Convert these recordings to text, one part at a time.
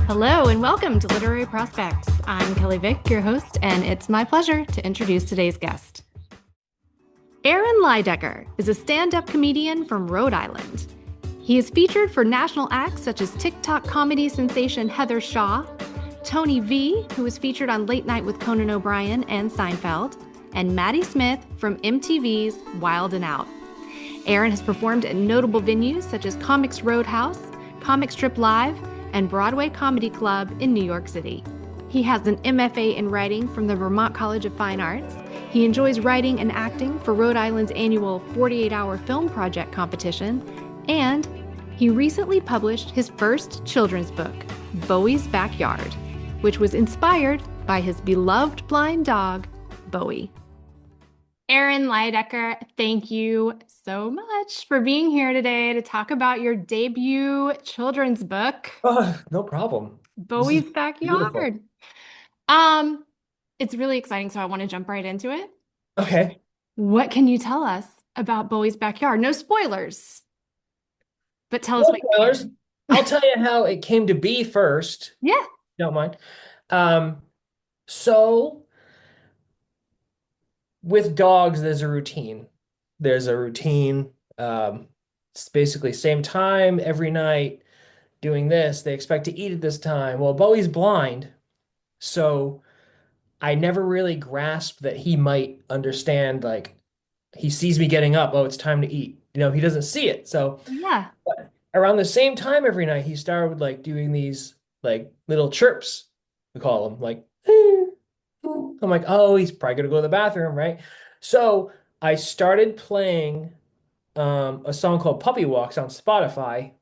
Hello and welcome to Literary Prospects. I'm Kelley Vick, your host, and it's my pleasure to introduce today's guest. Aaron Leidecker is a stand-up comedian from Rhode Island. He is featured for national acts such as TikTok comedy sensation Heather Shaw, Tony V, who was featured on Late Night with Conan O'Brien and Seinfeld, and Maddie Smith from MTV's Wild 'N Out. Aaron has performed at notable venues such as Comics Roadhouse, Comic Strip Live, and Broadway Comedy Club in New York City. He has an MFA in writing from the Vermont College of Fine Arts. He enjoys writing and acting for Rhode Island's annual 48-hour film project competition, and he recently published his first children's book, Bowie's Backyard, which was inspired by his beloved blind dog, Bowie. Aaron Leidecker, thank you so much for being here today to talk about your debut children's book, Oh, no problem. This is Bowie's beautiful. Backyard. It's really exciting, so I want to jump right into it. Okay. What can you tell us about Bowie's Backyard? No spoilers, but tell us No what you spoilers. can. I'll tell you how it came to be first. Yeah. Don't mind. Um, so with dogs, there's a routine. There's a routine. It's basically same time every night doing this. They expect to eat at this time. Well, Bowie's blind, so I never really grasped that he might understand, like he sees me getting up, oh, it's time to eat. He doesn't see it. So Yeah. but around the same time every night, he started like doing these like little chirps, we call them, like I'm like, oh, he's probably gonna go to the bathroom, right? So I started playing a song called Puppy Walks on Spotify,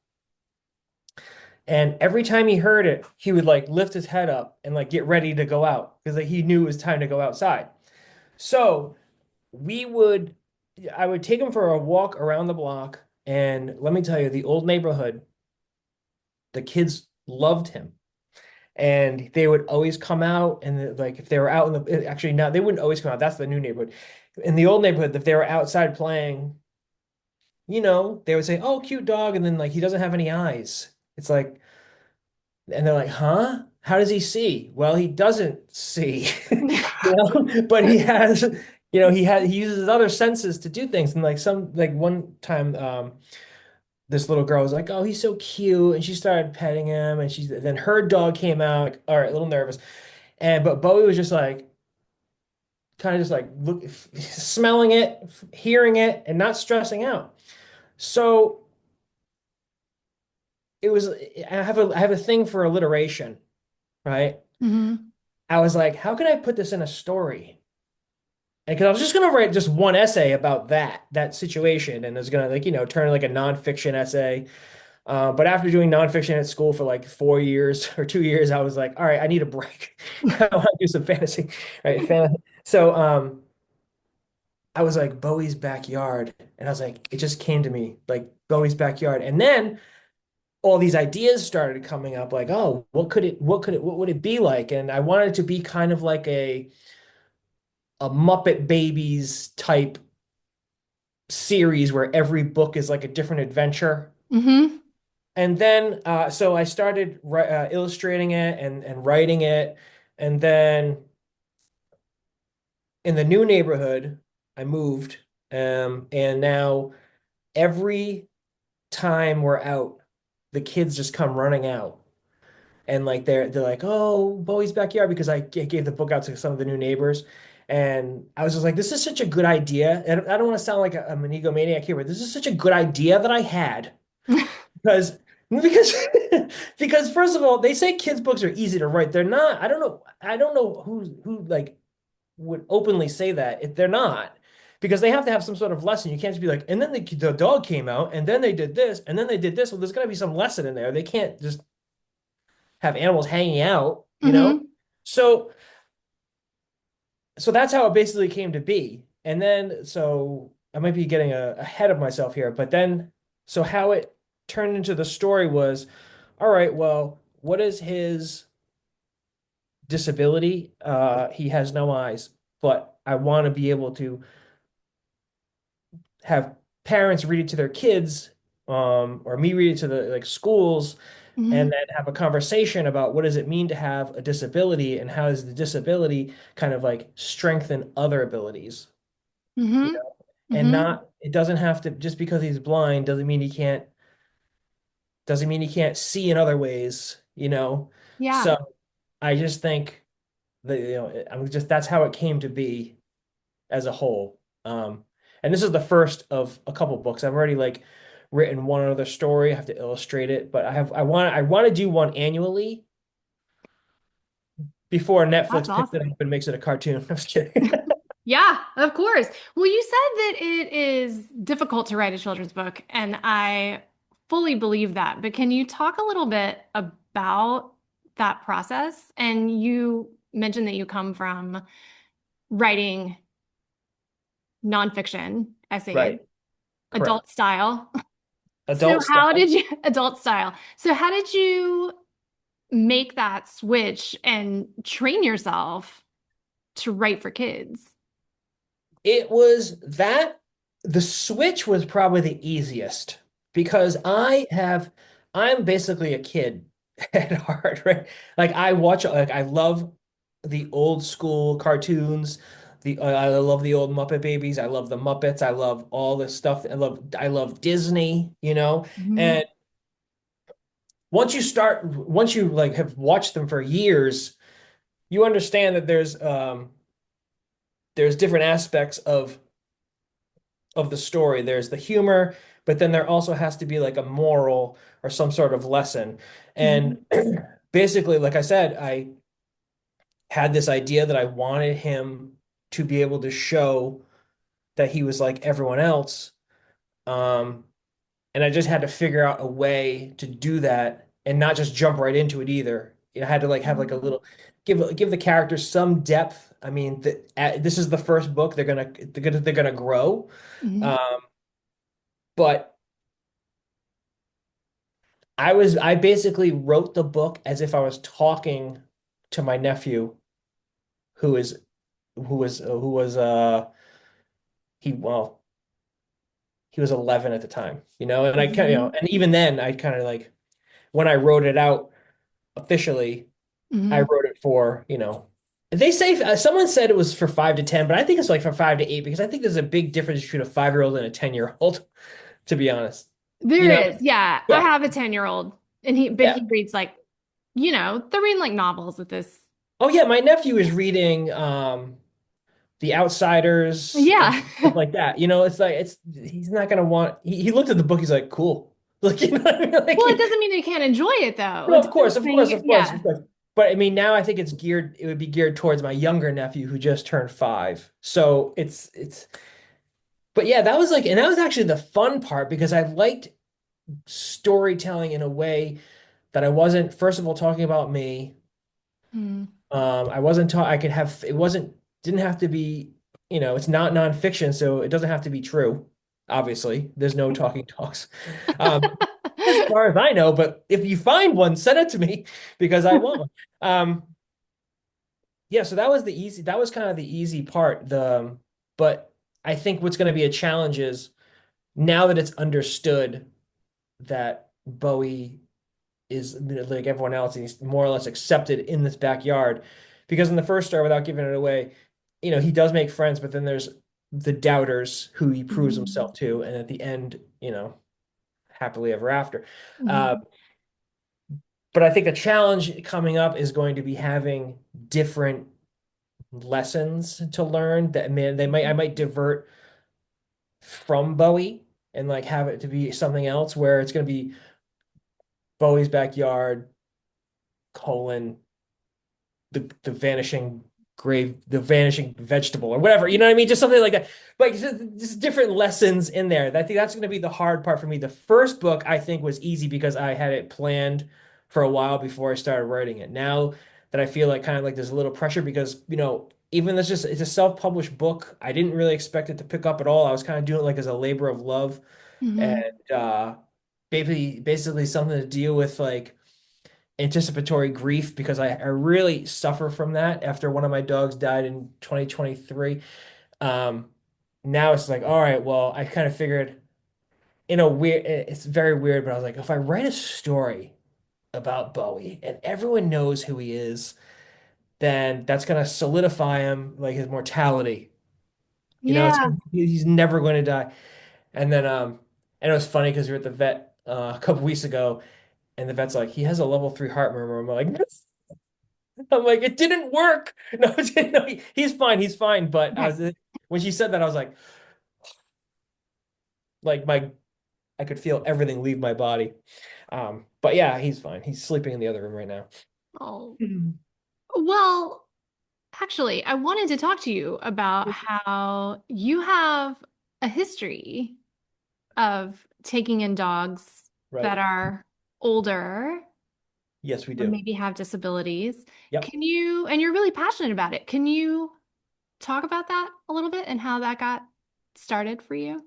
and every time he heard it, he would like lift his head up and like get ready to go out because like he knew it was time to go outside. So we would I would take him for a walk around the block, and let me tell you, the old neighborhood, the kids loved him. And they would always come out, and like if they were out in the actually now they wouldn't always come out. That's the new neighborhood. In the old neighborhood, if they were outside playing, they would say, "Oh, cute dog," and then like he doesn't have any eyes. It's like, and they're like, "Huh? How does he see?" Well, he doesn't see, but he uses his other senses to do things. And like one time, this little girl was like, "Oh, he's so cute," and she started petting him, and then her dog came out, like, all right, a little nervous, but Bowie was just like kind of just like smelling it, hearing it, and not stressing out. So it was. I have a thing for alliteration, right? Hmm. I was like, how can I put this in a story? And because I was just gonna write just one essay about that situation, and it was gonna turn like a nonfiction essay. But after doing nonfiction at school for like 4 years or 2 years, I was like, all right, I need a break. I want to do some fantasy, right? So I was like, Bowie's Backyard. And I was like, it just came to me, like Bowie's Backyard. And then all these ideas started coming up, like, oh, what would it be like? And I wanted it to be kind of like a Muppet Babies type series where every book is like a different adventure. Hmm. And then, so I started illustrating it and writing it. And then in the new neighborhood, I moved. And now every time we're out, the kids just come running out. And like they're like, oh, Bowie's Backyard, because I gave the book out to some of the new neighbors. And I was just like, this is such a good idea. And I don't want to sound like I'm an egomaniac here, but this is such a good idea that I had. Because because because first of all, they say kids' books are easy to write. They're not. I don't know who like would openly say that. If they're not, because they have to have some sort of lesson. You can't just be like, and then the dog came out, and then they did this, and then they did this. Well, there's got to be some lesson in there. They can't just have animals hanging out. Hmm. So so that's how it basically came to be. And then so I might be getting ahead of myself here, but then so how it turned into the story was, all right, well, what is his disability? He has no eyes, but I want to be able to have parents read it to their kids, or me read it to the like schools, Mm-hmm. and then have a conversation about what does it mean to have a disability and how does the disability kind of like strengthen other abilities, you Mm-hmm. know? And Mm-hmm. not, it doesn't have to, just because he's blind doesn't mean he can't see in other ways, you know? Yeah. So I just think that, I'm just, that's how it came to be as a whole. And this is the first of a couple books. I've already like written one other story. I have to illustrate it, but I want to do one annually before That's Netflix picks it awesome. up and makes it a cartoon. I'm just kidding. Yeah, of course. Well, you said that it is difficult to write a children's book, and I fully believe that. But can you talk a little bit about that process? And you mentioned that you come from writing nonfiction essays, Right. Correct. adult style. So Adult how style. did you, adult style. So how did you make that switch and train yourself to write for kids? It was that the switch was probably the easiest because I'm basically a kid at heart, right? Like I love the old school cartoons. I love the old Muppet Babies. I love the Muppets. I love all this stuff. I love Disney, you know? Mhm. And once you like have watched them for years, you understand that there's different aspects of the story. There's the humor, but then there also has to be like a moral or some sort of lesson. Mhm. And basically, like I said, I had this idea that I wanted him to be able to show that he was like everyone else. Um, and I just had to figure out a way to do that and not just jump right into it either. I had to like have like a little give the characters some depth. I mean, this is the first book. They're gonna grow. Mhm. Um, but I basically wrote the book as if I was talking to my nephew who is who was he well he was 11 at the time, and I kind of, Mhm. and even then I kind of like when I wrote it out officially, I Mhm. wrote it for, they say someone said it was for 5 to 10, but I think it's like for 5 to 8 because I think there's a big difference between a 5-year-old and a 10-year-old, to be honest. There You know? is. Yeah. I Yeah. have a 10-year-old and Yeah. he reads like, they're reading like novels at this. Oh yeah, my nephew is reading The Outsiders and Yeah. stuff like that. It's like he's not gonna want. He looked at the book. He's like, cool. Like what I mean? Well, it doesn't mean they can't enjoy it though. No, It of course, doesn't of course, mean, of course, yeah. of course. But I mean, now I think it would be geared towards my younger nephew who just turned 5. So but yeah, and that was actually the fun part because I liked storytelling in a way that I wasn't, first of all, talking about me. Hmm. I wasn't taught I could have it wasn't didn't have to be, it's not nonfiction, so it doesn't have to be true. Obviously, there's no talking dogs. As far as I know, but if you find one, send it to me because I want one. Yeah, so that was kind of the easy part. But I think what's going to be a challenge is now that it's understood that Bowie is like everyone else, and he's more or less accepted in this backyard. Because in the first story, without giving it away, he does make friends, but then there's the doubters who he proves himself Mhm. to, and at the end, happily ever after. Uh, Mhm. but I think the challenge coming up is going to be having different lessons to learn that man I might divert from Bowie and like have it to be something else where it's going to be Bowie's backyard colon the vanishing grave, the vanishing vegetable, or whatever. You know what I mean? Just something like that. Like just different lessons in there. I think that's going to be the hard part for me. The first book I think was easy because I had it planned for a while before I started writing it. Now that I feel like kind of like there's a little pressure because even though it's a self-published book, I didn't really expect it to pick up at all. I was kind of doing it like as a labor of love and Mhm. basically something to deal with like anticipatory grief because I really suffer from that after one of my dogs died in 2023. Um, Now it's like, all right, well, I kind of figured it's very weird, but I was like, if I write a story about Bowie and everyone knows who he is, then that's going to solidify him like his mortality. You know, Yeah. he's never going to die. And then, and it was funny because we were at the vet a couple weeks ago, and the vet's like, he has a level 3 heart murmur. I'm like, I'm like, it didn't work. No, no, he's fine, he's fine. But I Okay. was when she said that, I was like my I could feel everything leave my body. But yeah, he's fine. He's sleeping in the other room right now. Oh, Mhm. well, actually, I wanted to talk to you about how you have a history of taking in dogs Right. that are older Yes, we or do. maybe have disabilities. Yep. Can you, and you're really passionate about it. Can you talk about that a little bit and how that got started for you?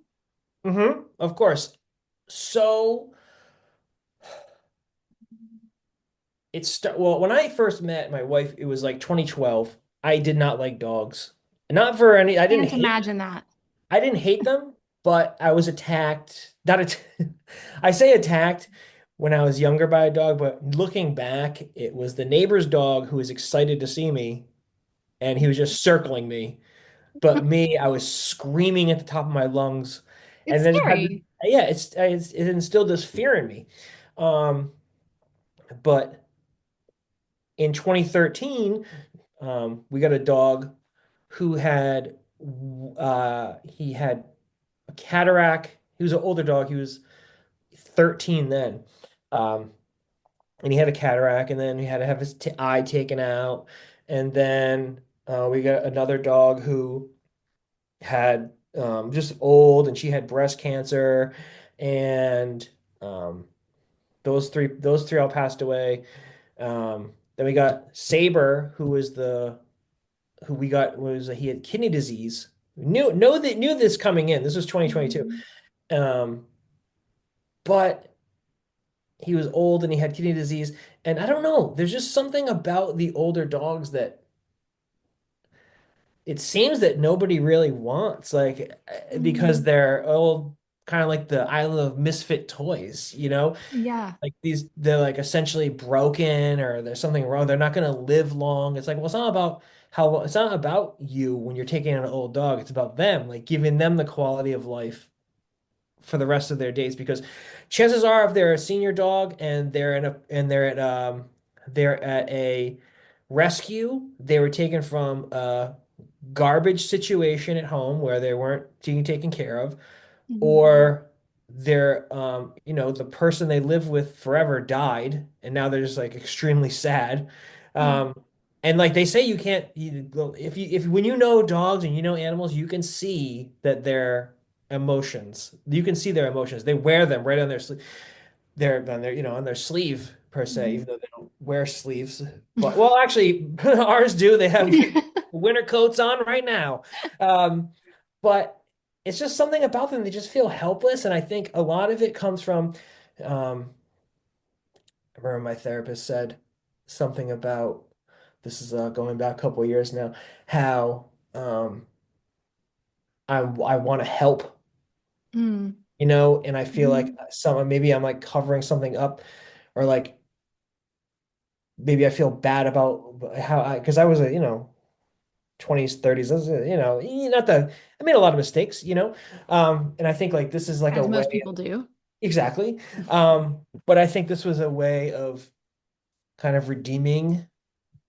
Of course. So well, when I first met my wife, it was like 2012. I did not like dogs. Not for any, Can't imagine that. I didn't hate them, but I was attacked. Not att I say attacked when I was younger by a dog, but looking back, it was the neighbor's dog who was excited to see me, and he was just circling me. But me, I was screaming at the top of my lungs, It's and then scary. yeah, it instilled this fear in me. Um, but in 2013, we got a dog who had he had a cataract. He was an older dog. He was 13 then. Um, and he had a cataract, and then he had to have his t eye taken out. And then we got another dog who had just old, and she had breast cancer, and um, those three all passed away. Then we got Saber, who we got was he had kidney disease. Knew this coming in. This was 2022. Mhm. Um, but he was old and he had kidney disease. And I don't know, there's just something about the older dogs that it seems that nobody really wants, like because Mhm. they're old, kind of like the island of misfit toys, you know? Yeah. Like they're like essentially broken or there's something wrong. They're not going to live long. It's like, well, it's not about you when you're taking an old dog. It's about them, like giving them the quality of life for the rest of their days because chances are if they're a senior dog and they're at a rescue, they were taken from a garbage situation at home where they weren't being taken care of, Mhm. or they're the person they live with forever died and now they're just like extremely sad. Yeah. um and like they say, you can't if when you know dogs and you know animals, you can see that their emotions, you can see their emotions. They wear them right on their sleeve, on their sleeve per se, Mhm. even though they don't wear sleeves. But well, actually, ours do. They have winter coats on right now. Um, but it's just something about them. They just feel helpless, and I think a lot of it comes from. I remember my therapist said something about this is going back a couple of years now. How I want to help, Mm. and I feel like Mhm. maybe I'm like covering something up, or like maybe I feel bad about how because I was a 20s 30s, not that I made a lot of mistakes, and I think like this is like a As way most people do. exactly, but I think this was a way of kind of redeeming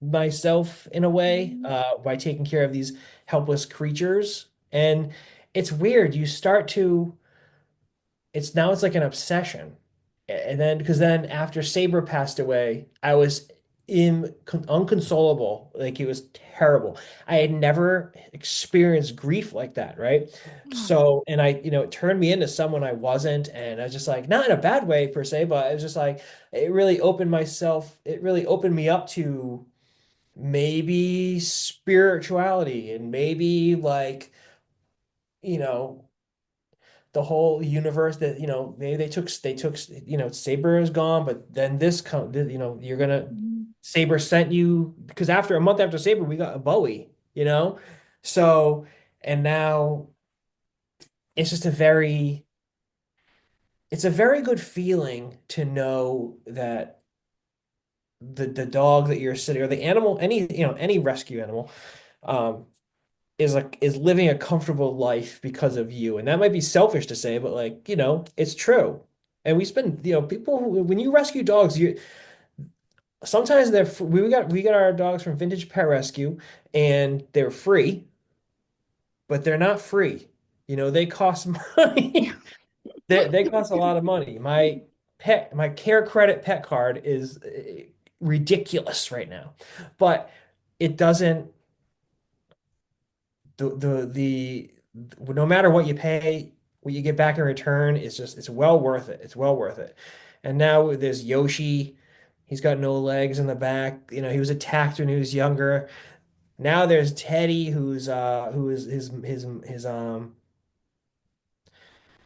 myself in a way, Mhm. by taking care of these helpless creatures. And it's weird, you start to it's like an obsession. And then because then after Saber passed away, I was unconsolable. Like it was terrible. I had never experienced grief like that, right? Yeah. So, and it turned me into someone I wasn't, and I was just like, not in a bad way per se, but it was just like it really opened me up to maybe spirituality and maybe like, you know, the whole universe that maybe they took Saber is gone, but then you're gonna Mhm. Saber sent you because after a month after Saber we got a Bowie. So and now it's just it's a very good feeling to know that the dog that you're sitting, or the animal, any rescue animal, um, is living a comfortable life because of you. And that might be selfish to say, but like, it's true. And we spend, people who, when you rescue dogs, you sometimes we got our dogs from Vintage Pet Rescue, and they're free, but they're not free. They cost money. They cost a lot of money. My Care Credit pet card is ridiculous right now, but it doesn't the no matter what you pay, what you get back in return is just it's well worth it. It's well worth it. And now there's Yoshi. He's got no legs in the back. He was attacked when he was younger. Now there's Teddy, who is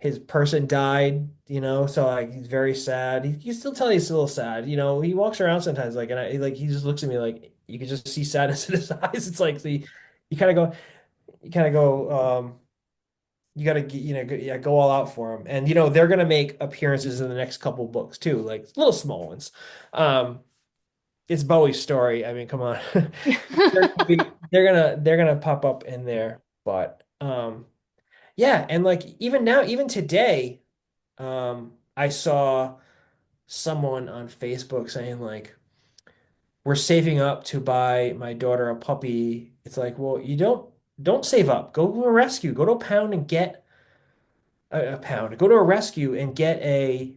his person died, so like he's very sad. He still tell you he's a little sad. He walks around sometimes like, and he just looks at me like you can just see sadness in his eyes. It's like you kind of go you kind of go you got to yeah, go all out for him. And they're gonna make appearances in the next couple books too, like little small ones. Um it's Bowie's story. I mean, come on. They're gonna pop up in there. But yeah, and like even now, even today, I saw someone on Facebook saying like we're saving up to buy my daughter a puppy. It's like, well, you don't save up. Go to a rescue. Go to a pound and get a pound. Go to a rescue and get a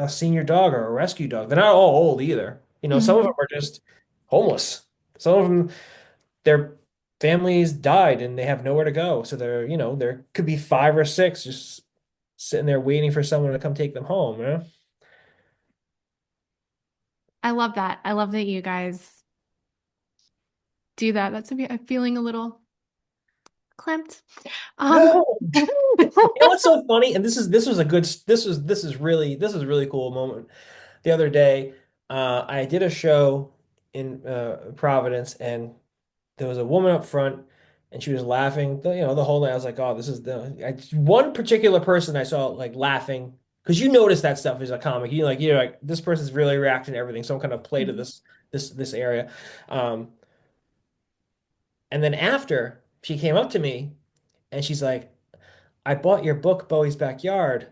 senior dog or a rescue dog. They're not all old either. Some of them Mhm. are just homeless. Some of them, their families died and they have nowhere to go. So there could be five or six just sitting there waiting for someone to come take them home, I love that. I love that you guys do that. I'm feeling a little clamped. Um, No. What's so funny? And this is really cool moment. The other day, I did a show in Providence, and there was a woman up front, and she was laughing the whole night. I was like, oh, one particular person I saw like laughing, because you notice that stuff is a comic. You're like this person's really reacting to everything. Some kind of play to this area. Um, and then after she came up to me and she's like, I bought your book, Bowie's Backyard.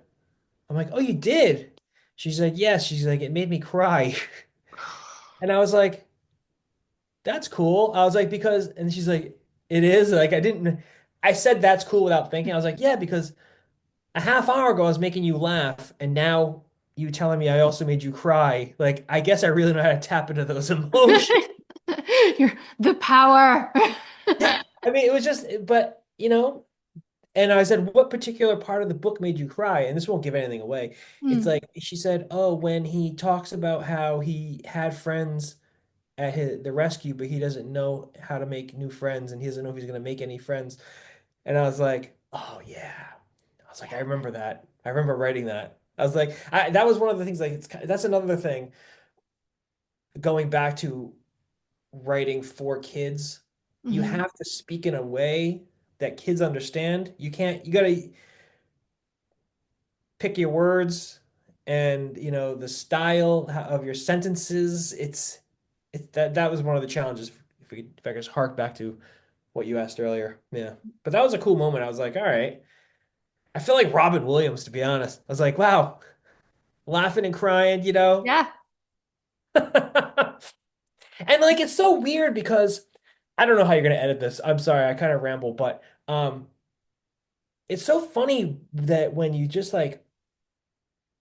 I'm like, oh, you did? She's like, yes. She's like, it made me cry. And I was like, that's cool. I was like, and she's like, it is. Like, I said that's cool without thinking. I was like, yeah, because a half hour ago I was making you laugh, and now you telling me I also made you cry. Like, I guess I really know how to tap into those emotions. You're the power. Yeah. I mean, it was just, but, and I said, what particular part of the book made you cry? And this won't give anything away. It's Hmm. like, she said, oh, when he talks about how he had friends at the rescue, but he doesn't know how to make new friends, and he doesn't know if he's going to make any friends. And I was like, oh yeah. I was like, I remember that. I remember writing that. I was like, that was one of the things. Like, that's another thing. Going back to writing for kids, you Mhm. have to speak in a way that kids understand. You can't. You got to pick your words, and the style of your sentences. That was one of the challenges. If I could just hark back to what you asked earlier. Yeah. But that was a cool moment. I was like, all right. I feel like Robin Williams, to be honest. I was like, wow, laughing and crying. Yeah. And like it's so weird because I don't know how you're gonna edit this. I'm sorry, I kind of ramble, but it's so funny that when you just like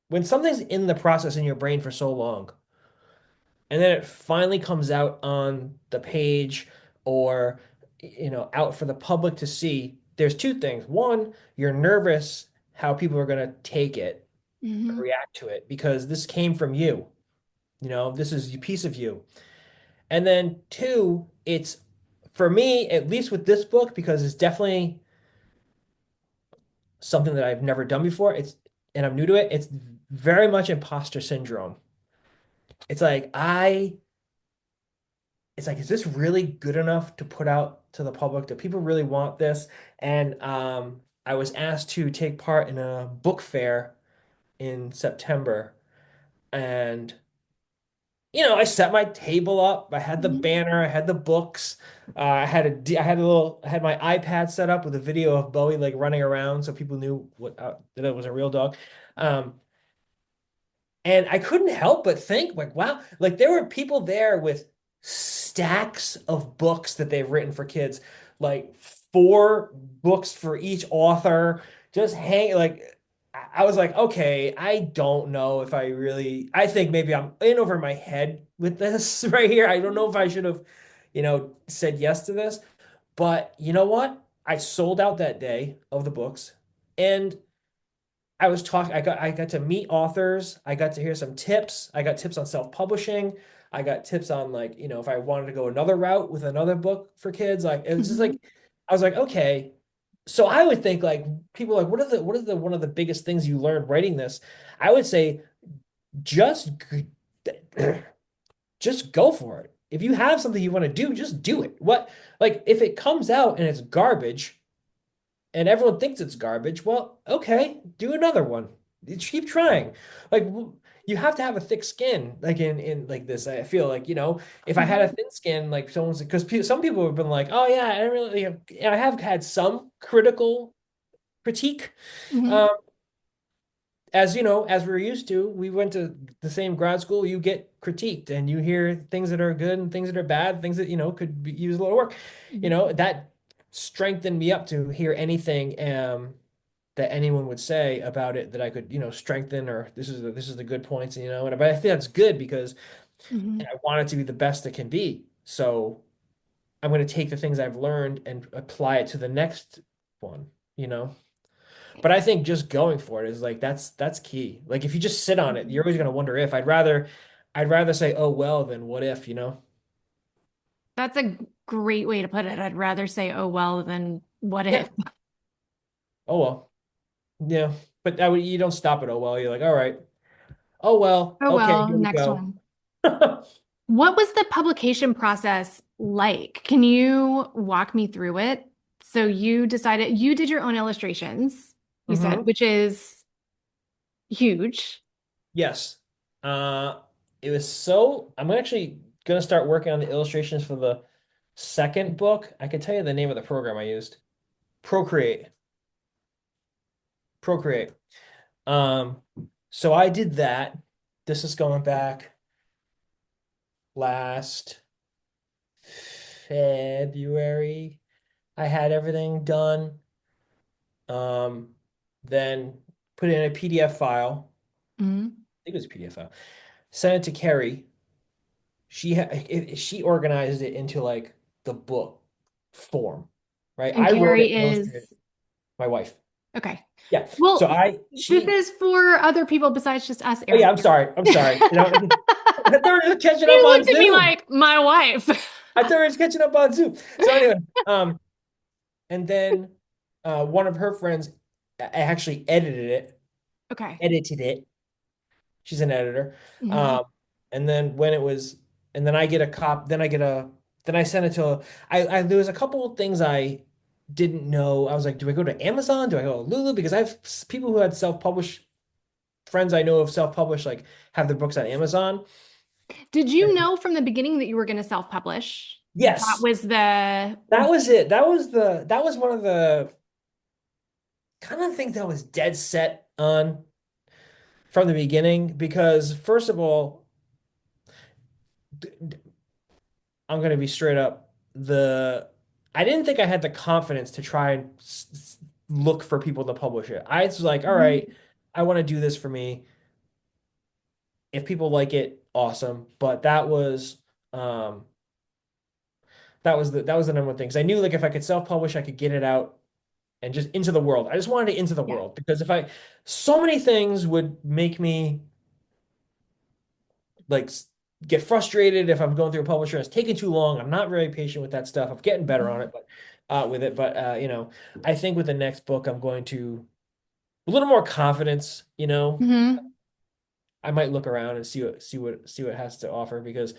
when something's in the process in your brain for so long, and then it finally comes out on the page or out for the public to see, there's two things. One, you're nervous how people are going to take it, Hmm. react to it, because this came from you. This is a piece of you. And then two, it's for me, at least with this book, because it's definitely something that I've never done before. And I'm new to it. It's very much imposter syndrome. It's like is this really good enough to put out to the public? Do people really want this? And I was asked to take part in a book fair in September, and I set my table up. I had the Mhm. banner. I had the books. I had my iPad set up with a video of Bowie like running around, so people knew that it was a real dog. Um, and I couldn't help but think, like, wow, like there were people there with stacks of books that they've written for kids, like 4 books for each author, just hang like I was like, okay, I don't know if I think maybe I'm in over my head with this right here. I don't know if I should have, said yes to this, but you know what? I sold out that day of the books. And I got to meet authors. I got to hear some tips. I got tips on self-publishing. I got tips on like, if I wanted to go another route with another book for kids. Like it was just like Mhm. I was like, okay. So I would think like people are like, what are the one of the biggest things you learned writing this? I would say just just go for it. If you have something you want to do, just do it. What like if it comes out and it's garbage, and everyone thinks it's garbage, well, okay, do another one. Keep trying. Like you have to have a thick skin, like in like this. I feel like if I had a Mhm. thin skin, like someone's because some people have been like, oh yeah, I really, I have had some critical critique. Mhm. Um, as we're used to, we went to the same grad school. You get critiqued, and you hear things that are good and things that are bad, things that use a little work. That strengthened me up to hear anything. That anyone would say about it that I could, strengthen or this is the good points, but I think that's good because Mhm. I want it to be the best it can be. So I'm going to take the things I've learned and apply it to the next one, you know. But I think just going for it is like that's key. Like if you just sit on it, you're Mhm. always going to wonder if. I'd rather say oh well than what if. That's a great way to put it. I'd rather say, oh, well, than what Yeah. if. Oh well. Yeah. But you don't stop at oh well. You're like, all right. Oh well. Oh, Okay, well, here we next go. one. What was the publication process like? Can you walk me through it? So you did your own illustrations, you said, hmm which is huge. Yes. Uh, it was I'm actually gonna start working on the illustrations for the second book. I can tell you the name of the program I used. Procreate. Procreate. Um, so I did that. This is going back last February. I had everything done. Um, then put it in a PDF file. Mhm. I think it was a PDF file. Sent it to Carrie. She organized it into like the book form, right? And I wrote it Carrie and illustrated it. is My wife. okay. Yeah. So Well, I this she is for other people besides just us, oh yeah, Aaron. I'm sorry. I'm sorry. I thought we were catching up You on looked at me Zoom. like my wife. I thought we were catching up on Zoom. So anyway, and then one of her friends actually Okay. edited it. She's an editor. Mhm. Um, and then when it was, and then I get a cop, then I sent it to, there was a couple of things I didn't know. I was like, do I go to Amazon? Do I go to Lulu? Because I have people who had self-published, friends I know of self-published, like have their books on Amazon. Did you know from the beginning that you were going to self-publish? That Yes, was the that was it. That was one of the kind of things that was dead set on from the beginning because first of all, I'm gonna be straight up. I didn't think I had the confidence to try and look for people to publish it. I was like, all Mhm. right, I want to do this for me. If people like it, awesome. But um that was the number one thing. 'Cause I knew like if I could self-publish, I could get it out and just into the world. I just wanted it into the Yeah. world because if I so many things would make me like get frustrated if I'm going through a publisher. It's taking too long. I'm not very patient with that stuff. I'm getting better on Mhm. it, but I think with the next book, I'm going to a little more confidence. Mhm. I might look around and see what it has to offer because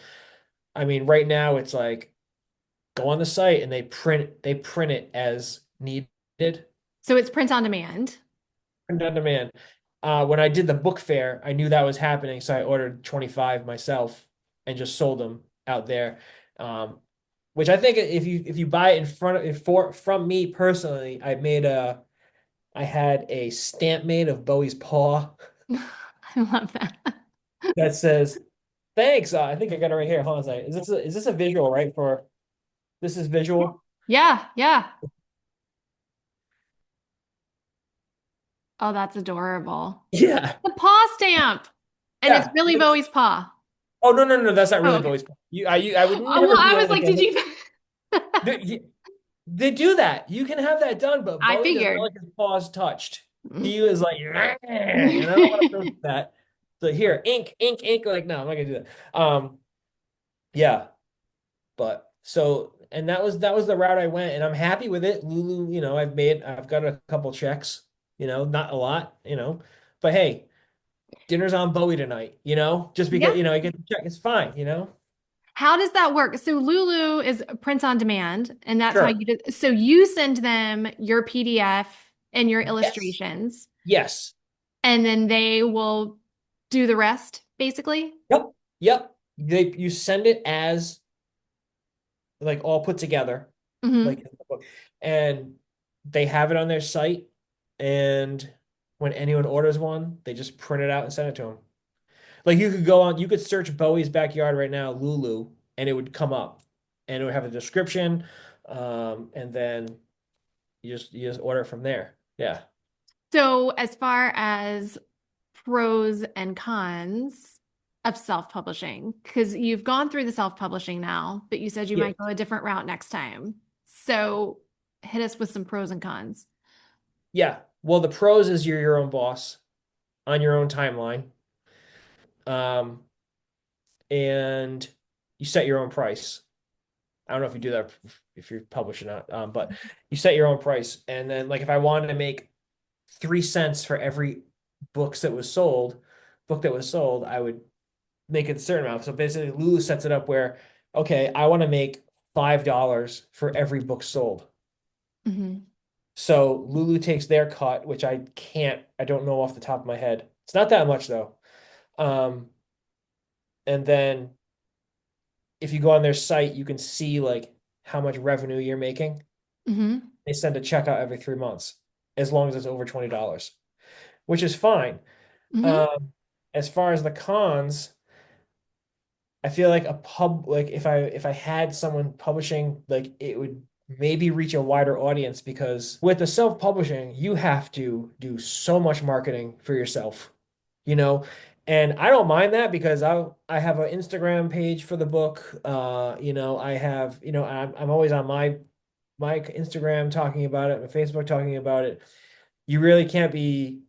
I mean, right now it's like go on the site and they print it as needed, So it's print on demand. print on demand. When I did the book fair, I knew that was happening, so I ordered 25 myself. and just sold them out there. Which I think if you buy it in front of for from me personally, I had a stamp made of Bowie's paw I love that. that says thanks. I think I got it right here. Hold on a second. Is this a visual, right? For this is visual. Yeah, yeah. Oh, that's adorable. Yeah. The paw stamp. And it's Yeah. really Bowie's paw. Oh no, no, no, that's not Oh, really okay. Bowie's paw. I would Oh, well, never do I that was like, did again. you? They do that. You can have that done, but I Bowie does not figured. like his paws touched. He was like, and I don't want to do that. So here, ink, ink, ink. Like, no, I'm not gonna do that. Yeah, but so, and that was the route I went, and I'm happy with it. Lulu, I've got a couple checks, not a lot, but hey, dinner's on Bowie tonight, just because, Yeah. I get the check, it's fine. How does that work? So Lulu is print on demand, and that's how Sure. you do. So you send them your PDF and your Yes. illustrations, Yes. and then they will do the rest, basically. Yep. Yep. You send it as like all put together, like Hmm. in the book, and they have it on their site. And when anyone orders one, they just print it out and send it to them. Like you could search Bowie's Backyard right now, Lulu, and it would come up, and it would have a description, and then you just order from there. Yeah. So as far as pros and cons of self-publishing, because you've gone through the self-publishing now, but you said you Yeah. might go a different route next time. So hit us with some pros and cons. Yeah. Well, the pros is you're your own boss on your own timeline. Um, and you set your own price. I don't know if you do that if you're published or not, but you set your own price. And then, like, if I wanted to make 3 cents for every book that was sold, I would make it a certain amount. So basically, Lulu sets it up where, okay, I want to make $5 for every book sold. Hmm. So Lulu takes their cut, which I don't know off the top of my head. It's not that much though. Um, and then if you go on their site, you can see like how much revenue you're making. Hmm. They send a check out every 3 months, as long as it's over $20, which is fine. Hmm. Um, as far as the cons, I feel like like if I had someone publishing, like it would maybe reach a wider audience because with the self-publishing, you have to do so much marketing for yourself, you know? And I don't mind that because I have an Instagram page for the book. I have, I'm always on my Instagram talking about it, my Facebook talking about it. You really can't be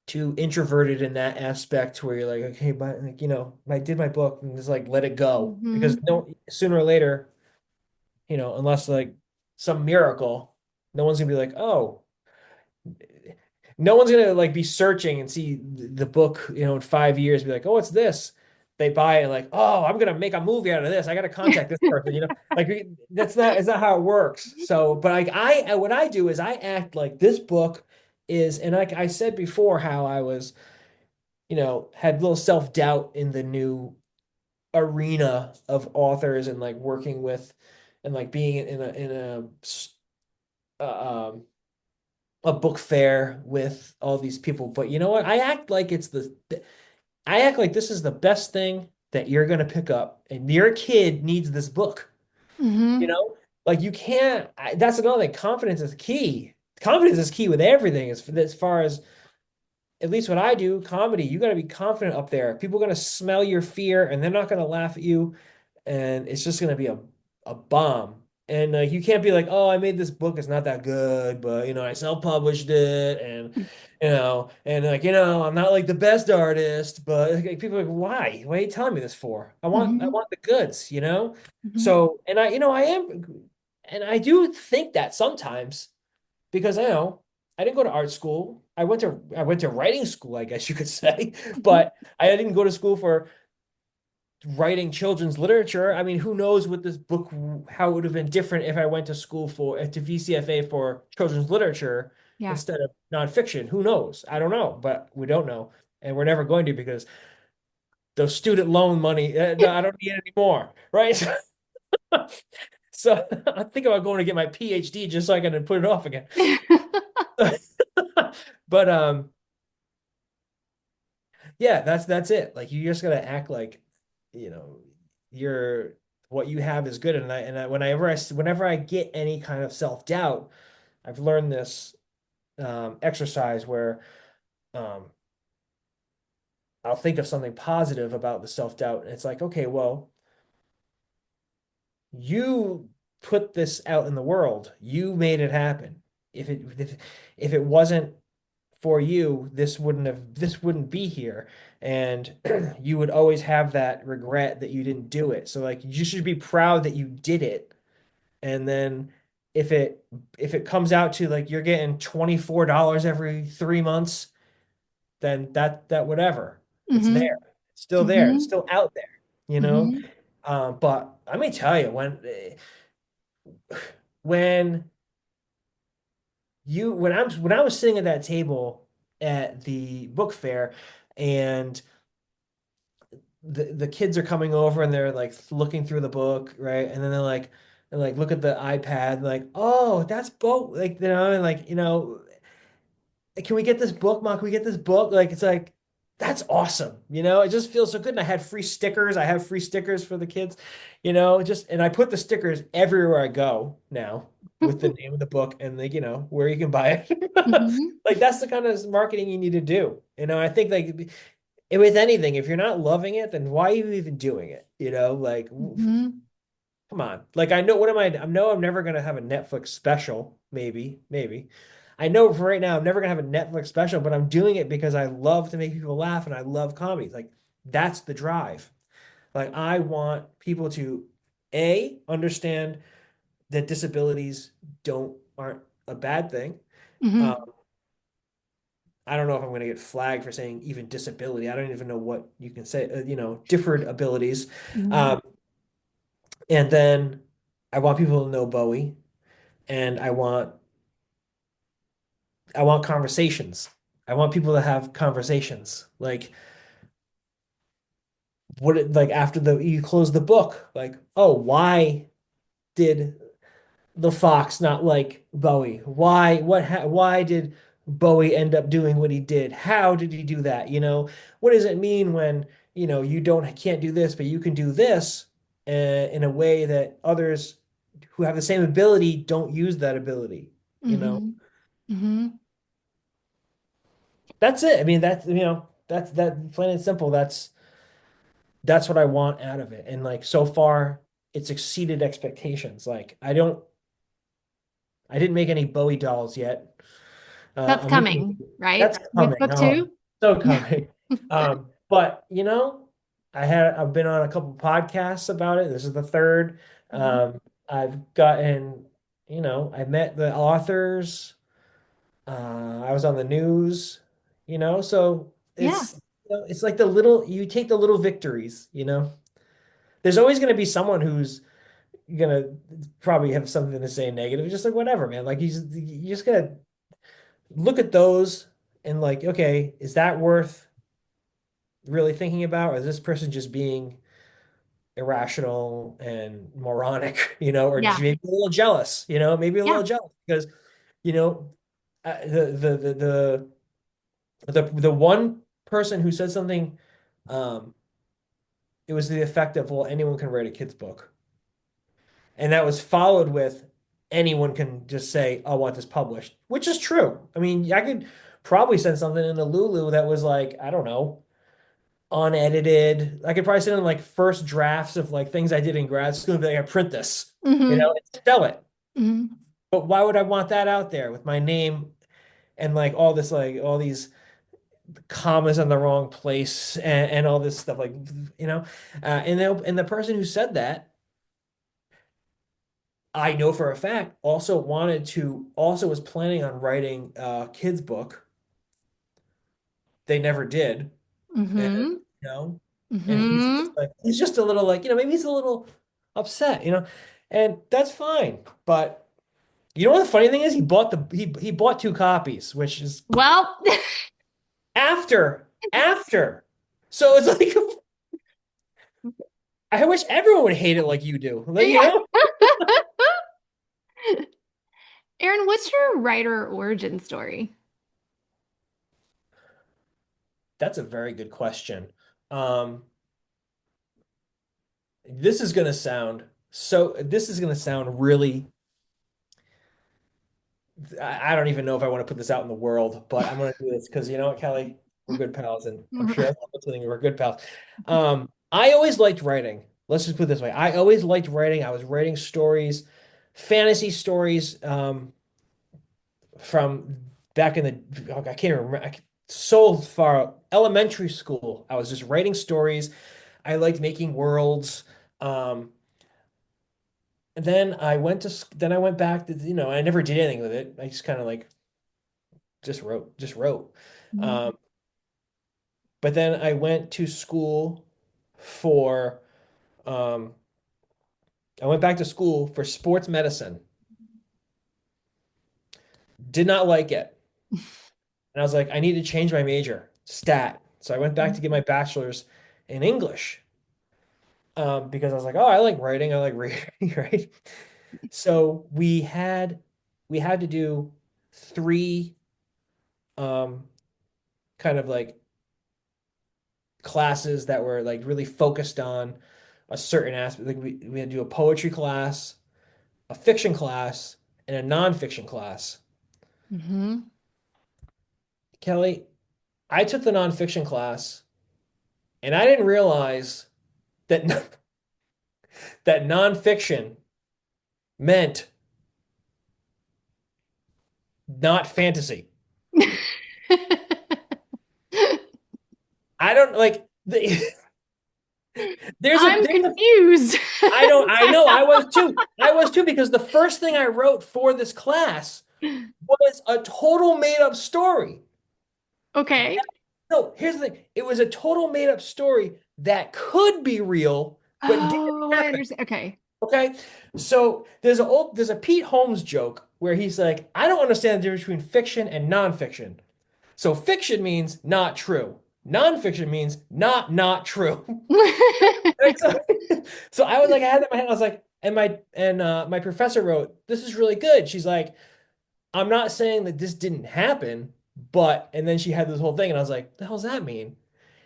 too introverted in that aspect where you're like, okay, but like, I did my book and just like let it go because Hmm. no sooner or later, unless like some miracle, no one's gonna be like, oh, no one's gonna like be searching and see the book, in 5 years, be like, oh, it's this. They buy it like, oh, I'm gonna make a movie out of this. I gotta contact this person, like it's not how it works. So, but like what I do is I act like this book is, and like I said before, how I was had a little self-doubt in the new arena of authors and like working with and like being uh, um, a book fair with all these people. But you know what? I act like this is the best thing that you're gonna pick up, and your kid needs this book. You Hmm. know, like you can't. That's another thing. Confidence is key. Confidence is key with everything. As far as at least what I do, comedy, you got to be confident up there. People are going to smell your fear and they're not going to laugh at you. And it's just going to be a bomb. And you can't be like, oh, I made this book. It's not that good, but I self-published it, and like I'm not like the best artist, but like, people are like, why? Why are you telling me this for? I Hmm. want the goods. Hmm. So, and I am, and I do think that sometimes because I didn't go to art school. I went to writing school, I guess you could say, but I didn't go to school for writing children's literature. I mean, who knows what this book how it would have been different if I went to school to VCFA for children's literature Yeah. instead of nonfiction. Who knows? I don't know, but we don't know, and we're never going to because those student loan money. No, I don't need it anymore, right? So I'm thinking about going to get my PhD just so I can put it off again. But yeah, that's it. Like you just gotta act like, you know, you're what you have is good. And whenever I get any kind of self-doubt, I've learned this exercise where um I'll think of something positive about the self-doubt. And it's like, okay, well, you put this out in the world. You made it happen. If it wasn't for you, this wouldn't be here. And you would always have that regret that you didn't do it. So like you should be proud that you did it. And then if it if it comes out to like you're getting $24 every 3 months, then that whatever. It's there. Mm-hmm. It's still there. It's Mm-hmm. still out there, you know? Mm-hmm. But let me tell you, when when I was sitting at that table at the book fair and the kids are coming over and they're like looking through the book, right? And then they're like look at the iPad, like, oh, that's book, like and like, can we get this book, Mom? Can we get this book? Like it's like that's awesome. It just feels so good. And I had free stickers. I have free stickers for the kids, just and I put the stickers everywhere I go now with the name of the book and where you can buy it. Mm-hmm. Like that's the kind of marketing you need to do. I think like with anything, if you're not loving it, then why are you even doing it? Like Mm-hmm. come on. Like I know what am I know I'm never gonna have a Netflix special, maybe. I know for right now I'm never gonna have a Netflix special, but I'm doing it because I love to make people laugh and I love comedy. Like that's the drive. Like I want people to understand that disabilities don't aren't a bad thing. Um, Mm-hmm. I don't know if I'm going to get flagged for saying even disability. I don't even know what you can say, different abilities. Mm-hmm. Um, and then I want people to know Bowie and I want conversations. I want people to have conversations. Like like after you close the book, like, oh, why did the fox not like Bowie? Why did Bowie end up doing what he did? How did he do that? What does it mean when, you can't do this, but you can do this in a way that others who have the same ability don't use that ability, you know? Mm-hmm. Mm-hmm. That's it. I mean, that's that plain and simple. That's what I want out of it. And like so far, it's exceeded expectations. Like I didn't make any Bowie dolls yet. That's I'm making coming, right? that's With coming. book Oh, two? so Yeah. coming. But I've been on a couple podcasts about it. This is the third. Mhm. I've gotten, I met the authors. I was on the news, so Yeah. it's like you take the little victories. There's always going to be someone who's gonna probably have something to say negative, just like whatever, man. Like you just gotta look at those and like, okay, is that worth really thinking about, or is this person just being irrational and moronic, or Yeah. maybe a little jealous, maybe a Yeah. little jealous because, you know, the one person who said something, um, it was the effect of, well, anyone can write a kid's book. And that was followed with anyone can just say, I want this published, which is true. I mean, I could probably send something into Lulu that was like, I don't know, unedited. I could probably send in like first drafts of like things I did in grad school and be like, I print this, Mm-hmm. and sell it. Mm-hmm. But why would I want that out there with my name and like all this, like all these commas in the wrong place and all this stuff, like, and the person who said that, I know for a fact, also was planning on writing a kid's book. They never did. And, Mm-hmm. you know, and Mm-hmm. he's just a little like, maybe he's a little upset, and that's fine. But you know what the funny thing is? He bought two copies, which is Well, after. So it's like, I wish everyone would hate it like you do. Like, you Yeah. know, Aaron, what's your writer origin story? that's a very good question. Um, this is gonna sound really, I don't even know if I want to put this out in the world, but I'm gonna do this because you know what, Kelly? We're good pals, and I'm sure everyone listening, we're good pals. I always liked writing. Let's just put it this way. I always liked writing. I was writing stories, fantasy stories, from back in the, oh, I can't remember, so far, elementary school. I was just writing stories. I liked making worlds. Um, and then I went back to, I never did anything with it. I just kind of like just wrote. Um, but then I went to school for, um, I went back to school for sports medicine. Did not like it. And I was like, I need to change my major, stat. So I went back to get my bachelor's in English, because I was like, oh, I like writing, I like reading, right? So we had to do three, um, kind of like classes that were like really focused on a certain aspect. Like we had to do a poetry class, a fiction class, and a nonfiction class. Mm-hmm. Kelly, I took the nonfiction class, and I didn't realize that that nonfiction meant not fantasy. I don't like I'm there's a confused. I know I was too because the first thing I wrote for this class was a total made up story. Okay. No, here's the thing. It was a total made up story that could be real, but didn't Oh, I happen. understand. Okay. Okay. So there's a Pete Holmes joke where he's like, I don't understand the difference between fiction and nonfiction. So fiction means not true. Nonfiction means not true. Right? So I was like, I had that in my head. I was like, my professor wrote, this is really good. She's like, I'm not saying that this didn't happen, but and then she had this whole thing, and I was like, the hell's that mean?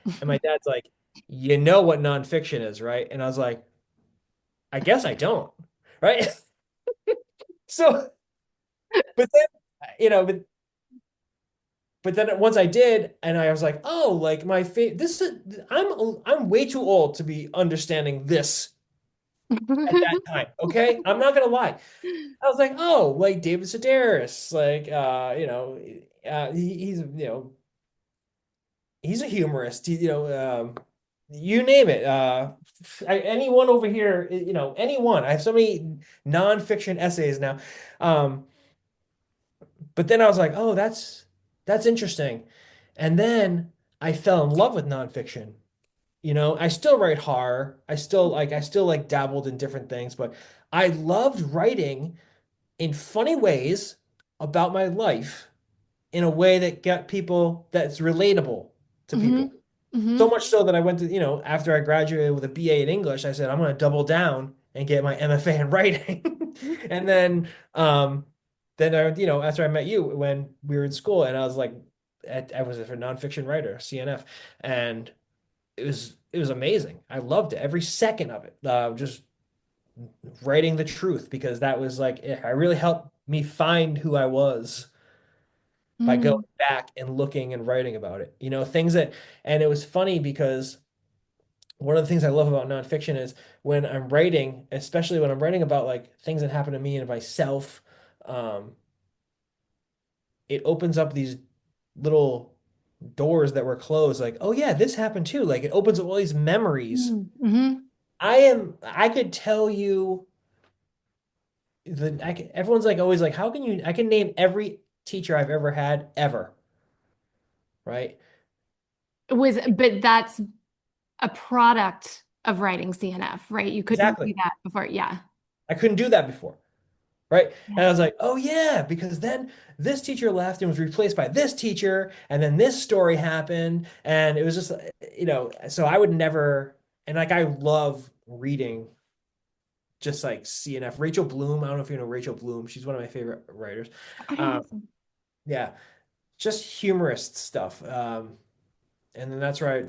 And my dad's like, you know what nonfiction is, right? And I was like, I guess I don't, right? So, but then, you know, but then once I did, and I was like, oh, like my this is I'm way too old to be understanding this at that time. Okay, I'm not gonna lie. I was like, oh, like David Sedaris, like he's a humorist. You name it. Anyone over here, anyone. I have so many nonfiction essays now. Um, but then I was like, oh, that's interesting. And then I fell in love with nonfiction. I still write horror. I still like dabbled in different things, but I loved writing in funny ways about my life in a way that got people that's relatable to Hmm. people. So Hmm. much so that I went to, after I graduated with a BA in English, I said, I'm going to double down and get my MFA in writing. And after I met you when we were in school, and I was like, I was a nonfiction writer, CNF, and it was amazing. I loved it, every second of it. Just writing the truth because that was like, it really helped me find who I was by going Hmm. back and looking and writing about it. Things that, and it was funny because one of the things I love about nonfiction is when I'm writing, especially when I'm writing about like things that happen to me and myself, um, it opens up these little doors that were closed. Like, oh yeah, this happened too. Like it opens up all these memories. Hmm. I could tell you everyone's like always like, how can you, I can name every teacher I've ever had ever, right? But that's a product of writing CNF, right? You couldn't do Exactly. that before. Yeah. I couldn't do that before. Right. Yeah. And I was like, oh, yeah, because then this teacher left and was replaced by this teacher. And then this story happened. And it was just, so I would never, and like, I love reading just like CNF. Rachel Bloom. I don't know if you know Rachel Bloom. She's one of my favorite writers. I don't Um, think so. yeah, just humorist stuff. And then that's right.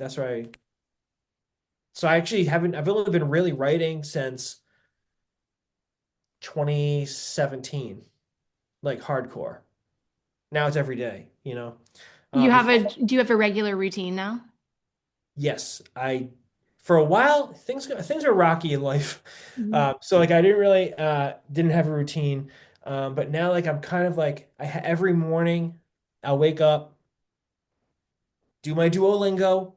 So I actually haven't. I've only been really writing since 2017, like hardcore. Now it's every day, you know. Before, Do you have a regular routine now? yes, for a while things are rocky in life. Mhm. So like I didn't really didn't have a routine. But now like I'm kind of like every morning I'll wake up, do my Duolingo,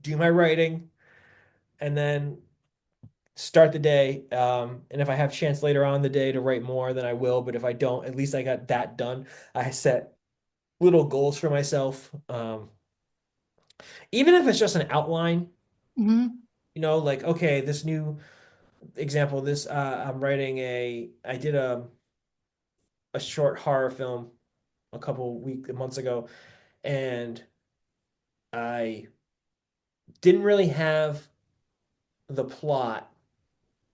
do my writing, and then start the day. And if I have chance later on in the day to write more, then I will. But if I don't, at least I got that done. I set little goals for myself. Even if it's just an outline, Mhm. like, okay, this new example, I'm writing I did a short horror film a couple months ago, and I didn't really have the plot,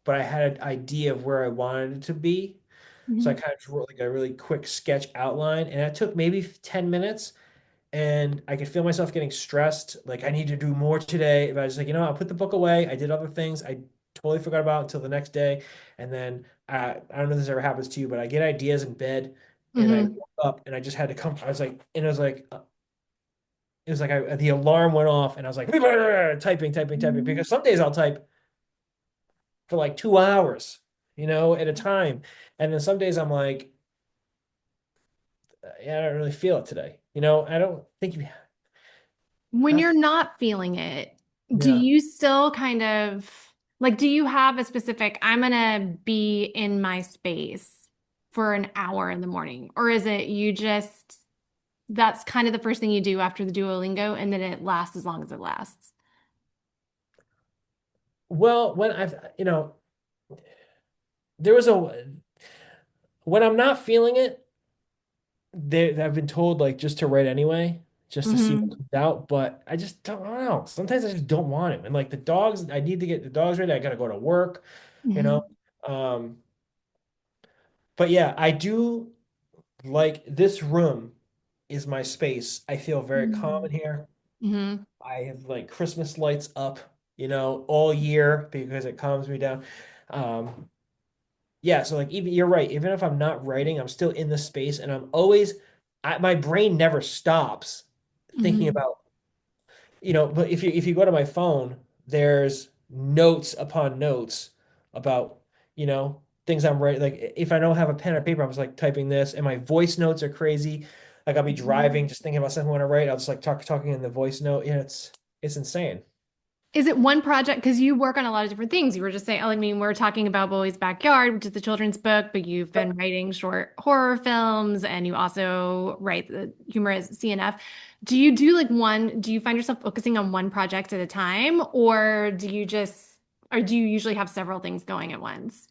but I had an idea of where I wanted it to be. So I Mhm. kind of wrote like a really quick sketch outline, and it took maybe 10 minutes. And I could feel myself getting stressed. Like I need to do more today. But I was like, I'll put the book away. I did other things I totally forgot about until the next day. And then I don't know if this ever happens to you, but I get ideas in bed, and I Mhm. woke up and I just had to come. I was like, and it was like the alarm went off, and I was like typing, typing, typing. Mhm. Because some days I'll type for like 2 hours, at a time. And then some days I'm like, yeah, I don't really feel it today. I don't think you When have you're to. not feeling it, do Yeah. you still kind of like, do you have a specific, I'm gonna be in my space for an hour in the morning? Or is it you just, that's kind of the first thing you do after the Duolingo and then it lasts as long as it lasts? Well, there was when I'm not feeling it, I've been told like just to write anyway, just to see what Hmm. comes out. But I just don't know. Sometimes I just don't want it. And like the dogs, I need to get the dogs ready. I gotta go to work, you know. Hmm. Um, but yeah, I do like this room is my space. I feel very calm in here. Hmm. I have like Christmas lights up, all year because it calms me down. Um, Yeah, so like even you're right. Even if I'm not writing, I'm still in the space, and my brain never stops thinking Hmm. about, But if you go to my phone, there's notes upon notes about, things I'm writing. Like if I don't have a pen or paper, I'm just like typing this, and my voice notes are crazy. Like I'll be driving, just thinking about something I want to write. I'll just like talking in the voice note. Yeah, it's insane. Is it one project? Because you work on a lot of different things. You were just saying, I mean, we're talking about Bowie's Backyard, which is the children's book, but you've been writing short horror films and you also write the humorous CNF. Do you find yourself focusing on one project at a time, or do you usually have several things going at once?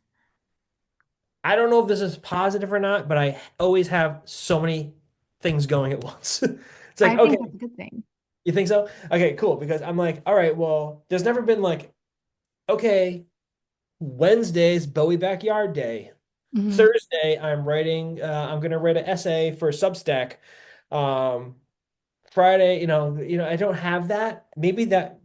I don't know if this is positive or not, but I always have so many things going at once. It's like, I okay, think that's a good thing. you think so? Okay, cool. Because I'm like, all right, well, there's never been like, okay, Wednesday's Bowie Backyard Day. Hmm. Thursday, I'm gonna write an essay for Substack. Um, Friday, I don't have that. Maybe that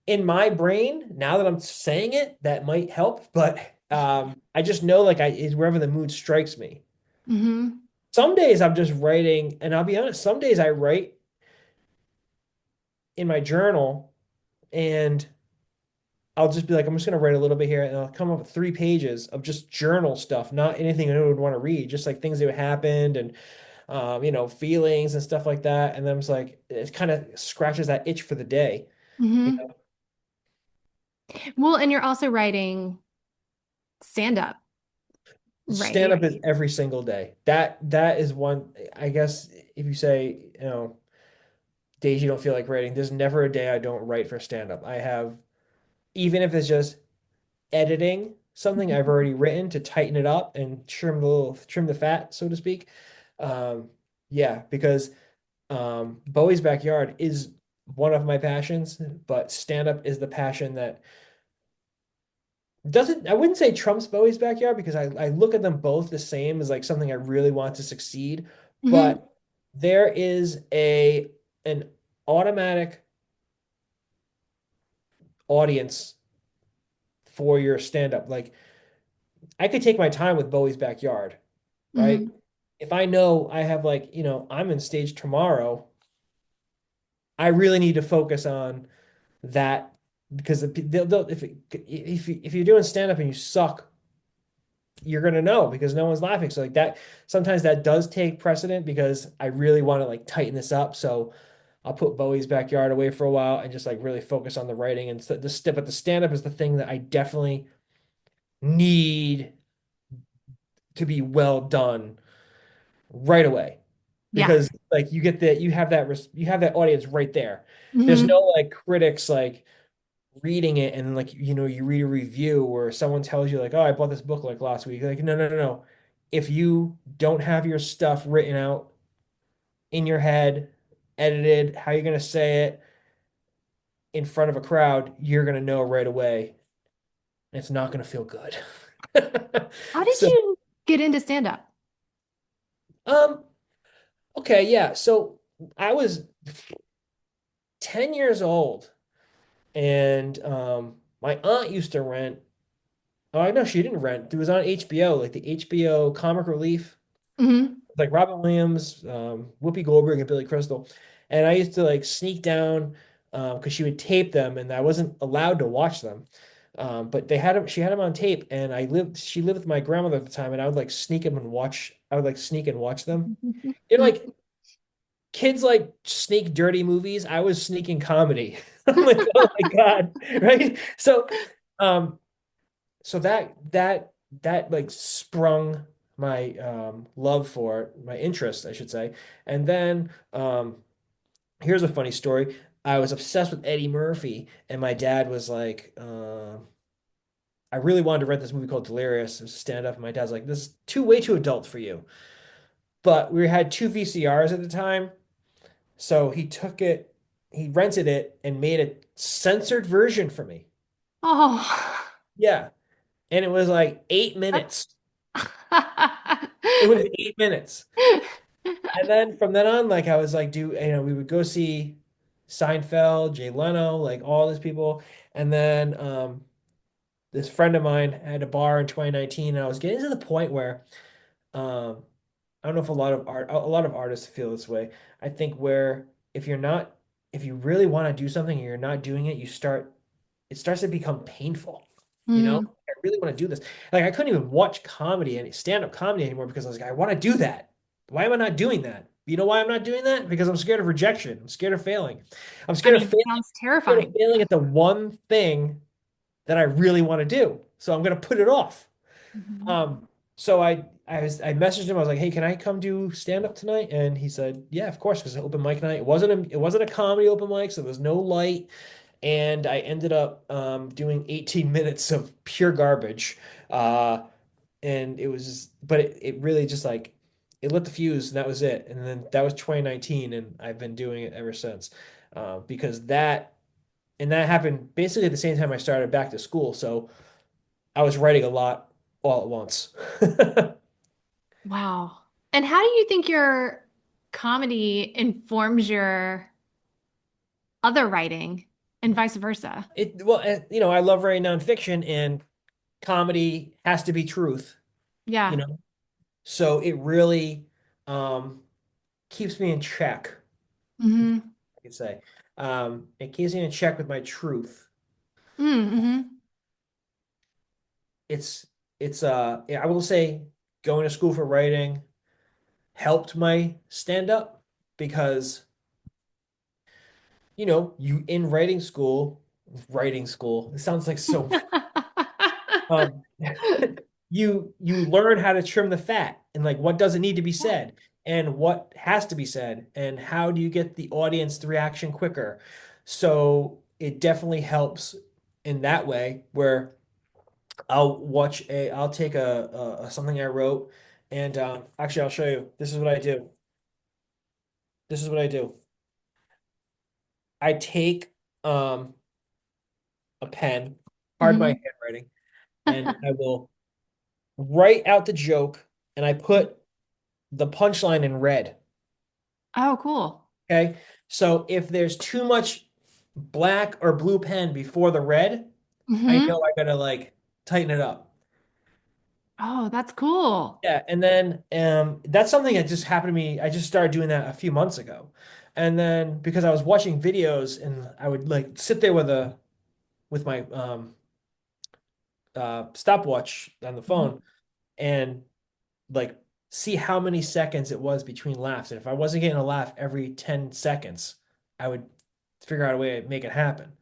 in my brain, now that I'm saying it, that might help, but I just know like it's wherever the mood strikes me. Hmm. Some days I'm just writing, and I'll be honest, some days I write in my journal and I'll just be like, I'm just gonna write a little bit here, and I'll come up with 3 pages of just journal stuff, not anything anyone would want to read, just like things that happened and feelings and stuff like that. And then I'm just like, it kind of scratches that itch for the day. You Hmm. Well, and you're also writing stand up, Stand right? up is every single day. That is one, I guess if you say, days you don't feel like writing, there's never a day I don't write for stand up. I have, even if it's just editing something I've already written to tighten it up and trim the fat, so to speak. Um, yeah, because Bowie's Backyard is one of my passions, but stand up is the passion that Doesn't I wouldn't say Trump's Bowie's Backyard because I look at them both the same as like something I really want to succeed, Hmm. but there is a an automatic audience for your stand-up. Like I could take my time with Bowie's Backyard, right? Hmm. If I know I have like, I'm in stage tomorrow, I really need to focus on that because if you're doing stand-up and you suck, you're gonna know because no one's laughing. So like that sometimes that does take precedent because I really want to like tighten this up. So I'll put Bowie's Backyard away for a while and just like really focus on the writing and the step. But the stand-up is the thing that I definitely need to be well done right away Yeah. because like you have that audience right there. There's no Hmm. like critics like reading it and like you read a review where someone tells you like, oh, I bought this book like last week. Like, no, no, no, no. If you don't have your stuff written out in your head, edited, how you're gonna say it in front of a crowd, you're gonna know right away. And it's not gonna feel good. How did So, you get into stand up? um, okay, yeah. So I was 10 years old and my aunt used to rent. Oh, no, she didn't rent. It was on HBO, like the HBO Comic Relief, Hmm. like Robin Williams, Whoopi Goldberg, and Billy Crystal. And I used to like sneak down because she would tape them, and I wasn't allowed to watch them. But they had them. She had them on tape, and she lived with my grandmother at the time, and I would like sneak them and watch. I would like sneak and watch them. Like kids like sneak dirty movies. I was sneaking comedy. I'm like, oh my God, right? Um, so that like sprung my love for it, my interest, I should say. And then here's a funny story. I was obsessed with Eddie Murphy, and my dad was like, I really wanted to rent this movie called Delirious. It was a stand-up, and my dad's like, this is way too adult for you. But we had two VCRs at the time, so he rented it and made a censored version for me. Oh. Yeah. And it was like 8 minutes. It was 8 minutes. And then from then on, like I was like, we would go see Seinfeld, Jay Leno, like all these people. And then this friend of mine had a bar in 2019, and I was getting to the point where um, I don't know if a lot of artists feel this way. I think where if you really want to do something and you're not doing it, it starts to become painful. You know, Mm, I really want to do this. Like I couldn't even watch comedy and stand-up comedy anymore because I was like, I want to do that. Why am I not doing that? You know why I'm not doing that? Because I'm scared of rejection. I'm scared of failing. I'm I scared of mean, failing, sounds scared of terrifying. failing at the one thing that I really want to do. So I'm gonna put it off. Mhm. Um, so I messaged him. I was like, "Hey, can I come do stand up tonight?" And he said, "Yeah, of course." Because it's open mic night. It wasn't a comedy open mic, so there was no light. And I ended up doing 18 minutes of pure garbage. And it was but it really just like it lit the fuse, and that was it. And then that was 2019, and I've been doing it ever since. Because that happened basically at the same time I started back to school. So I was writing a lot all at once. Wow. And how do you think your comedy informs your other writing and vice versa? I love writing nonfiction, and comedy has to be truth, you Yeah. know. So it really um, keeps me in check, Hmm. I could say. It keeps me in check with my truth. Mm-hmm. It's yeah, I will say going to school for writing helped my stand up because you in writing school. It sounds like so um you learn how to trim the fat and like what doesn't need to be Yeah. said and what has to be said and how do you get the audience the reaction quicker. So it definitely helps in that way where I'll take something I wrote and actually I'll show you. This is what I do. This is what I do. I take um a pen, pardon my Hmm. handwriting. and I will write out the joke and I put the punchline in red. Oh, cool. Okay. So if there's too much black or blue pen before the red, I Hmm. know I gotta like tighten it up. Oh, that's cool. Yeah, and then that's something that just happened to me. I just started doing that a few months ago. And then because I was watching videos and I would like sit there with my stopwatch on the Mhm. phone and like see how many seconds it was between laughs. And if I wasn't getting a laugh every 10 seconds, I would figure out a way to make it happen.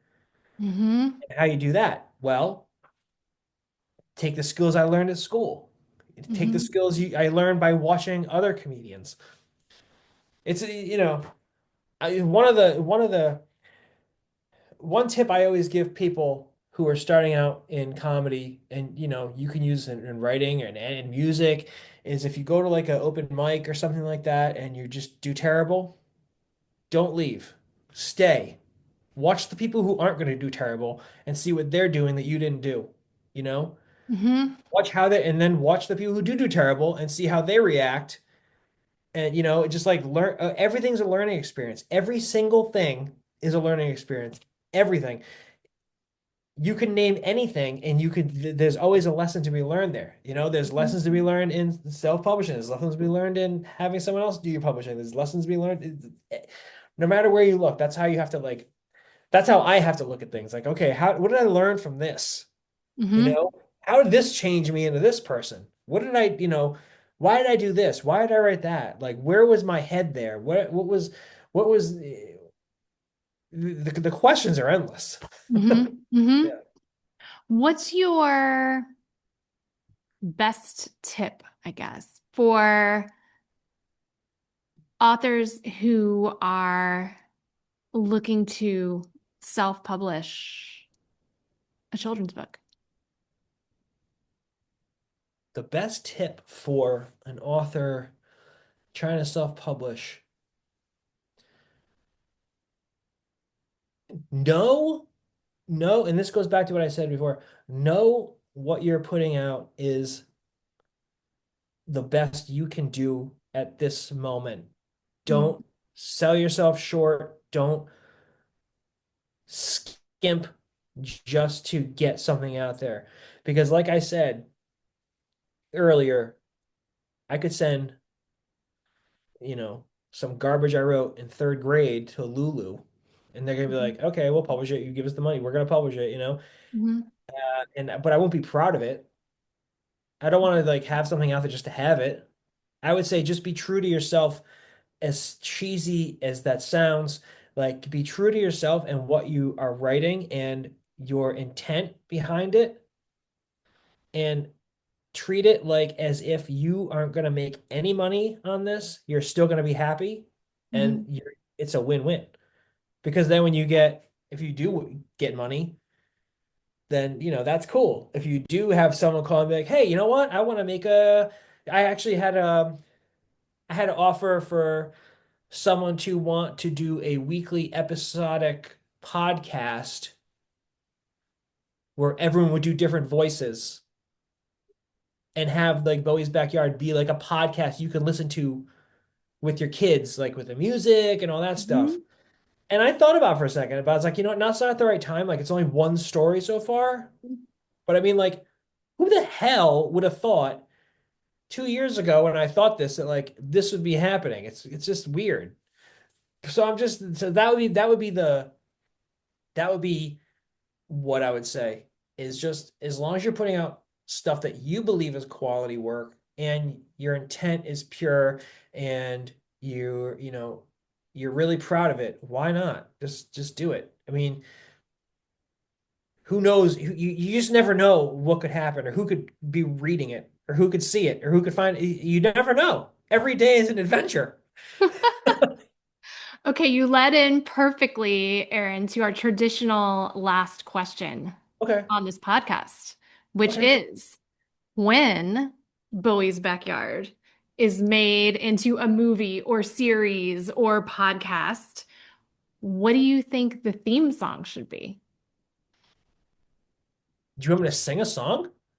Hmm. And how you do that? Well, take the skills I learned at school. Take the Hmm. skills I learned by watching other comedians. It's one tip I always give people who are starting out in comedy, and you can use it in writing and in music, is if you go to like an open mic or something like that and you just do terrible, don't leave. Stay. Watch the people who aren't going to do terrible and see what they're doing that you didn't do. You know? Hmm. Watch how they, and then watch the people who do terrible and see how they react. And just like learn, everything's a learning experience. Every single thing is a learning experience. Everything. You can name anything and there's always a lesson to be learned there. There's lessons to be learned in self-publishing. There's lessons to be learned in having someone else do your publishing. There's lessons to be learned. No matter where you look, that's how you have to like, that's how I have to look at things. Like, okay, what did I learn from this? You Hmm. know, how did this change me into this person? What did why did I do this? Why did I write that? Like, where was my head there? What was the questions are endless. Hmm. Hmm. Yeah. What's your best tip, I guess, for authors who are looking to self-publish a children's book? The best tip for an author trying to self-publish, know, know, and this goes back to what I said before, know what you're putting out is the best you can do at this moment. Mm-hmm. Don't sell yourself short. Don't skimp just to get something out there. Because, like I said earlier, I could send, some garbage I wrote in third grade to Lulu, and they're gonna be like, okay, we'll publish it. You give us the money. We're gonna publish it. Hmm. But I won't be proud of it. I don't want to like have something out there just to have it. I would say just be true to yourself, as cheesy as that sounds. Like be true to yourself and what you are writing and your intent behind it, and treat it like as if you aren't going to make any money on this. You're still going to be happy, and Hmm. it's a win-win. Because then when if you do get money, then that's cool. If you do have someone call and be like, hey, you know what? I actually I had an offer for someone to want to do a weekly episodic podcast where everyone would do different voices and have like Bowie's Backyard be like a podcast you can listen to with your kids, like with the music and all that stuff. Hmm. And I thought about it for a second, but I was like, now it's not at the right time. Like it's only one story so far. But I mean, like, who the hell would have thought 2 years ago when I thought this that like this would be happening? It's just weird. So that would be what I would say is just as long as you're putting out stuff that you believe is quality work and your intent is pure and you're really proud of it, why not? Just do it. I mean, who knows? You just never know what could happen or who could be reading it or who could see it or who could find it. You never know. Every day is an adventure. Okay, you led in perfectly, Aaron, to our traditional last question Okay. on this podcast, which Okay. is when Bowie's Backyard is made into a movie or series or podcast, what do you think the theme song should be? Do you want me to sing a song?